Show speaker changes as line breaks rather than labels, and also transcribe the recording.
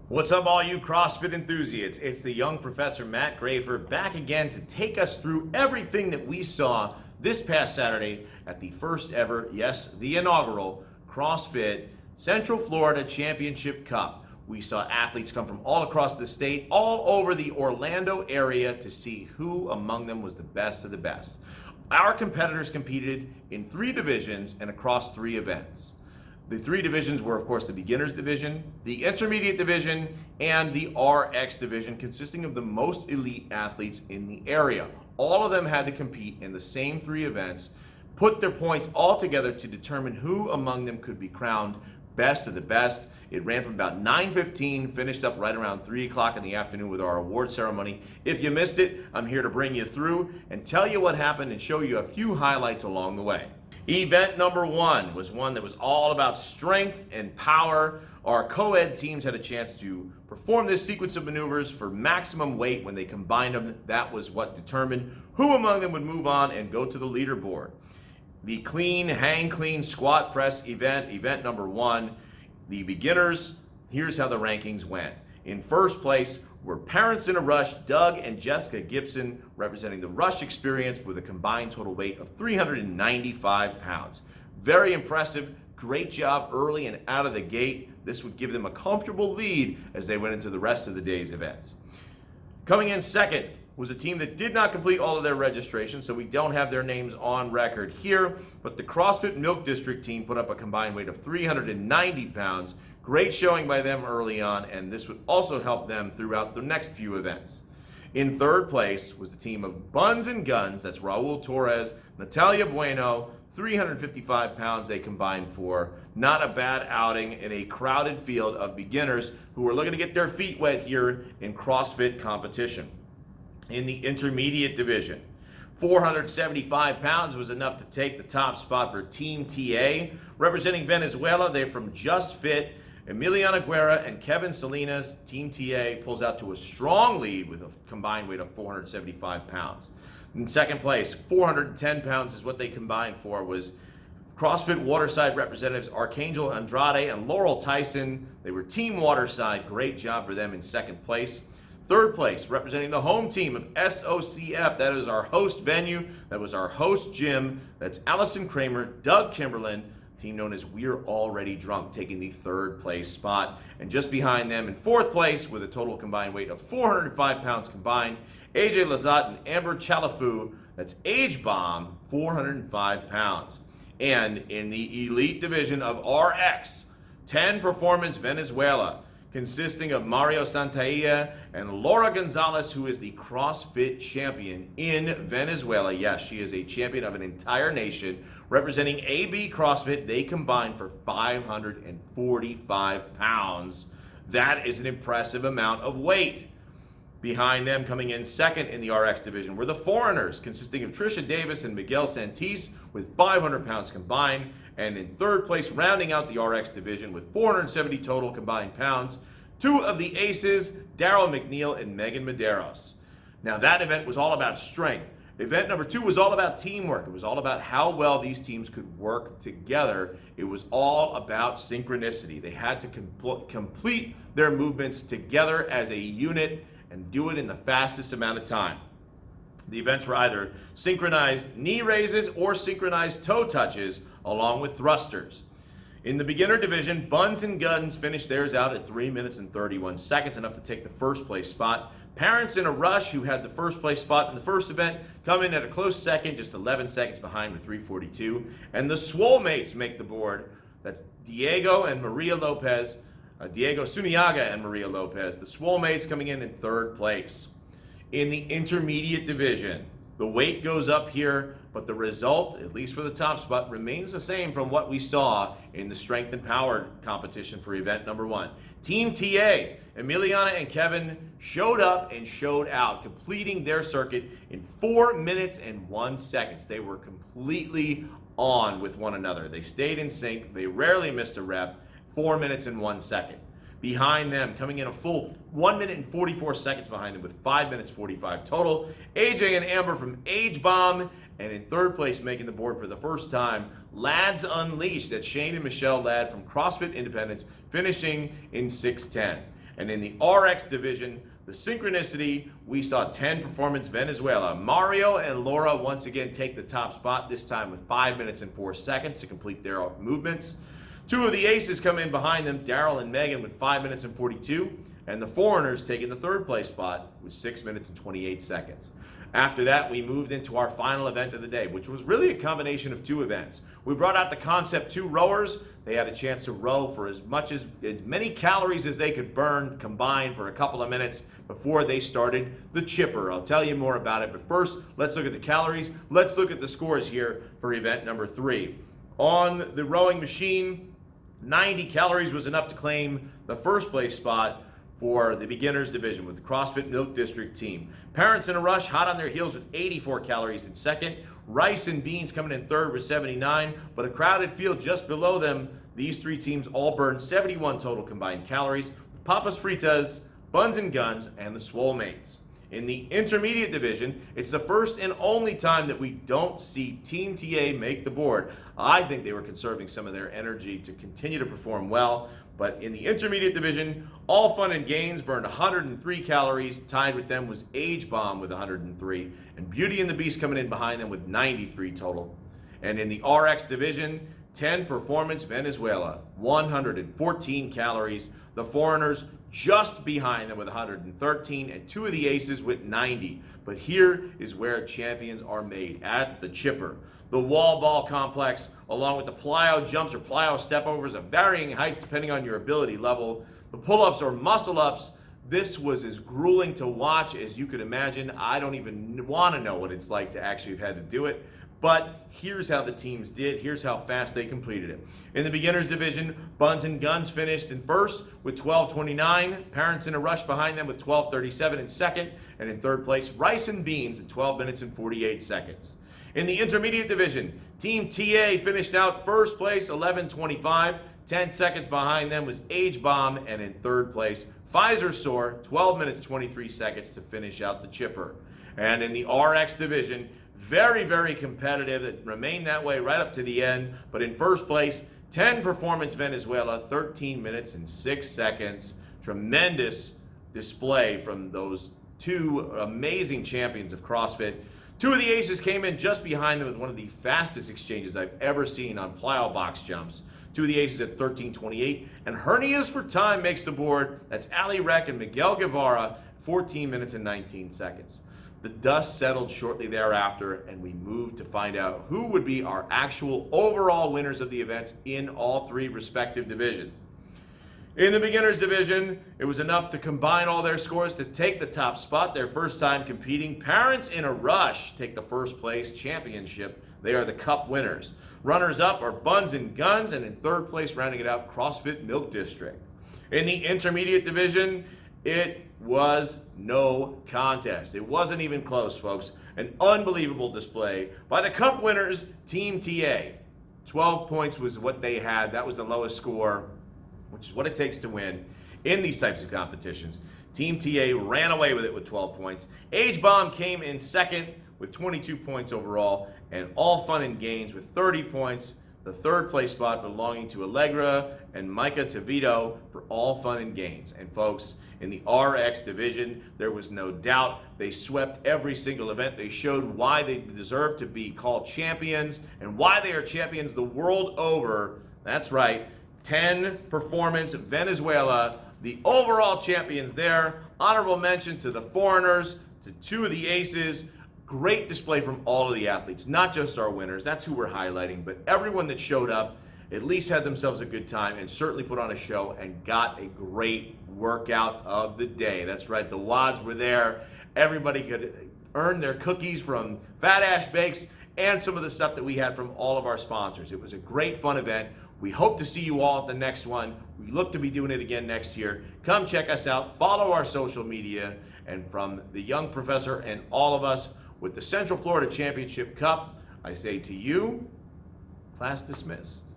What's up, all you CrossFit enthusiasts? It's the young Professor Matt Grafer back again to take us through everything that we saw this past Saturday at the first ever, yes, the inaugural CrossFit Central Florida Championship Cup. We saw athletes come from all across the state, all over the Orlando area to see who among them was the best of the best. Our competitors competed in 3 divisions and across 3 events. The 3 divisions were, of course, the beginners division, the intermediate division, and the RX division, consisting of the most elite athletes in the area. All of them had to compete in the same 3 events, put their points all together to determine who among them could be crowned best of the best. It ran from about 9:15, finished up right around 3 o'clock in the afternoon with our award ceremony. If you missed it, I'm here to bring you through and tell you what happened and show you a few highlights along the way. Event number 1 was one that was all about strength and power. Our co-ed teams had a chance to perform this sequence of maneuvers for maximum weight. When they combined them, that was what determined who among them would move on and go to the leaderboard. The clean, hang clean squat press event number 1. The beginners, here's how the rankings went. In first place were Parents in a Rush, Doug and Jessica Gibson, representing the Rush experience with a combined total weight of 395 pounds. Very impressive, great job early and out of the gate. This would give them a comfortable lead as they went into the rest of the day's events. Coming in second was a team that did not complete all of their registration, so we don't have their names on record here, but the CrossFit Milk District team put up a combined weight of 390 pounds. Great showing by them early on, and this would also help them throughout the next few events. In third place was the team of Buns and Guns, that's Raul Torres, Natalia Bueno, 355 pounds they combined for. Not a bad outing in a crowded field of beginners who were looking to get their feet wet here in CrossFit competition. In the intermediate division, 475 pounds was enough to take the top spot for Team TA. Representing Venezuela, they're from Just Fit. Emiliana Guerra and Kevin Salinas. Team TA pulls out to a strong lead with a combined weight of 475 pounds. In second place, 410 pounds is what they combined for, was CrossFit Waterside representatives Archangel Andrade and Laurel Tyson. They were Team Waterside. Great job for them in second place. Third place, representing the home team of SOCF, that is our host venue, that was our host gym. That's Allison Kramer, Doug Kimberlin, team known as We're Already Drunk, taking the third place spot. And just behind them in fourth place, with a total combined weight of 405 pounds combined, AJ Lazat and Amber Chalafu, that's Age Bomb, 405 pounds. And in the elite division of RX, 10 Performance Venezuela, consisting of Mario Santailla and Laura Gonzalez, who is the CrossFit champion in Venezuela. Yes, she is a champion of an entire nation. Representing AB CrossFit, they combined for 545 pounds. That is an impressive amount of weight. Behind them, coming in second in the RX division, were the Foreigners, consisting of Trisha Davis and Miguel Santis, with 500 pounds combined. And in third place, rounding out the RX division with 470 total combined pounds, 2 of the Aces, Daryl McNeil and Megan Medeiros. Now that event was all about strength. Event number 2 was all about teamwork. It was all about how well these teams could work together. It was all about synchronicity. They had to complete their movements together as a unit and do it in the fastest amount of time. The events were either synchronized knee raises or synchronized toe touches, along with thrusters. In the beginner division, Buns and Guns finished theirs out at 3 minutes and 31 seconds, enough to take the first place spot. Parents in a Rush, who had the first place spot in the first event, come in at a close second, just 11 seconds behind with 3:42. And the Swole Mates make the board. That's Diego and Maria Lopez, Diego Suniaga and Maria Lopez. The Swole Mates coming in third place. In the intermediate division, the weight goes up here, but the result, at least for the top spot, remains the same from what we saw in the strength and power competition for event number 1. Team TA, Emiliana and Kevin, showed up and showed out, completing their circuit in 4 minutes and 1 second. They were completely on with one another. They stayed in sync. They rarely missed a rep. 4 minutes and 1 second. Behind them, coming in a full 1 minute and 44 seconds behind them with 5 minutes 45 total, AJ and Amber from Age Bomb. And in third place, making the board for the first time, Lads Unleashed. That's Shane and Michelle Ladd from CrossFit Independence, finishing in 6:10. And in the RX division, the synchronicity, we saw 10 Performance Venezuela. Mario and Laura once again take the top spot, this time with 5 minutes and 4 seconds to complete their movements. Two of the aces come in behind them, Daryl and Megan with 5 minutes and 42, and the foreigners taking the third place spot with 6 minutes and 28 seconds. After that, we moved into our final event of the day, which was really a combination of two events. We brought out the Concept 2 rowers. They had a chance to row for as many calories as they could burn combined for a couple of minutes before they started the chipper. I'll tell you more about it, but first, let's look at the calories. Let's look at the scores here for event number 3. On the rowing machine, 90 calories was enough to claim the first place spot for the beginners division with the CrossFit Milk District team. Parents in a Rush hot on their heels with 84 calories in second. Rice and Beans coming in third with 79, but a crowded field just below them. These three teams all burned 71 total combined calories. Papas Fritas, Buns and Guns, and the Swole Mates. In the intermediate division, it's the first and only time that we don't see Team TA make the board. I think they were conserving some of their energy to continue to perform well. But in the intermediate division, All Fun and Gains burned 103 calories. Tied with them was Age Bomb with 103. And Beauty and the Beast coming in behind them with 93 total. And in the RX division, 10 Performance Venezuela, 114 calories. The foreigners just behind them with 113, and two of the aces with 90. But here is where champions are made, at the chipper. The wall ball complex, along with the plyo jumps or plyo stepovers of varying heights depending on your ability level. The pull-ups or muscle-ups. This was as grueling to watch as you could imagine. I don't even want to know what it's like to actually have had to do it. But here's how the teams did. Here's how fast they completed it. In the beginners division, Buns and Guns finished in first with 12:29. Parents in a Rush behind them with 12:37 in second. And in third place, Rice and Beans at 12 minutes and 48 seconds. In the intermediate division, Team TA finished out first place, 11:25. 10 seconds behind them was Age Bomb. And in third place, Pfizer Soar, 12 minutes 23 seconds to finish out the chipper. And in the RX division, very, very competitive. It remained that way right up to the end. But in first place, 10 Performance Venezuela, 13 minutes and 6 seconds. Tremendous display from those two amazing champions of CrossFit. Two of the aces came in just behind them with one of the fastest exchanges I've ever seen on plyo box jumps. Two of the aces at 13:28. And Hernias for Time makes the board. That's Ali Rec and Miguel Guevara, 14 minutes and 19 seconds. The dust settled shortly thereafter, and we moved to find out who would be our actual overall winners of the events in all three respective divisions. In the beginners division, it was enough to combine all their scores to take the top spot. Their first time competing. Parents in a Rush take the first place championship. They are the cup winners. Runners up are Buns and Guns, and in third place, rounding it out, CrossFit Milk District. In the intermediate division, it was no contest. It wasn't even close, folks. An unbelievable display by the cup winners, Team TA. 12 points was what they had. That was the lowest score, which is what it takes to win in these types of competitions. Team TA ran away with it with 12 points. Age Bomb came in second with 22 points overall, and All Fun and Gains with 30 points. The third place spot belonging to Allegra and Micah Tavito for All Fun and Gains. And folks, in the RX division, there was no doubt they swept every single event. They showed why they deserve to be called champions and why they are champions the world over. That's right, 10 Performance Venezuela, the overall champions there. Honorable mention to the foreigners, to two of the aces. Great display from all of the athletes, not just our winners. That's who we're highlighting, but everyone that showed up at least had themselves a good time and certainly put on a show and got a great workout of the day. That's right, the WODs were there. Everybody could earn their cookies from Fat Ash Bakes and some of the stuff that we had from all of our sponsors. It was a great, fun event. We hope to see you all at the next one. We look to be doing it again next year. Come check us out. Follow our social media. And from the young professor and all of us, with the Central Florida Championship Cup, I say to you, class dismissed.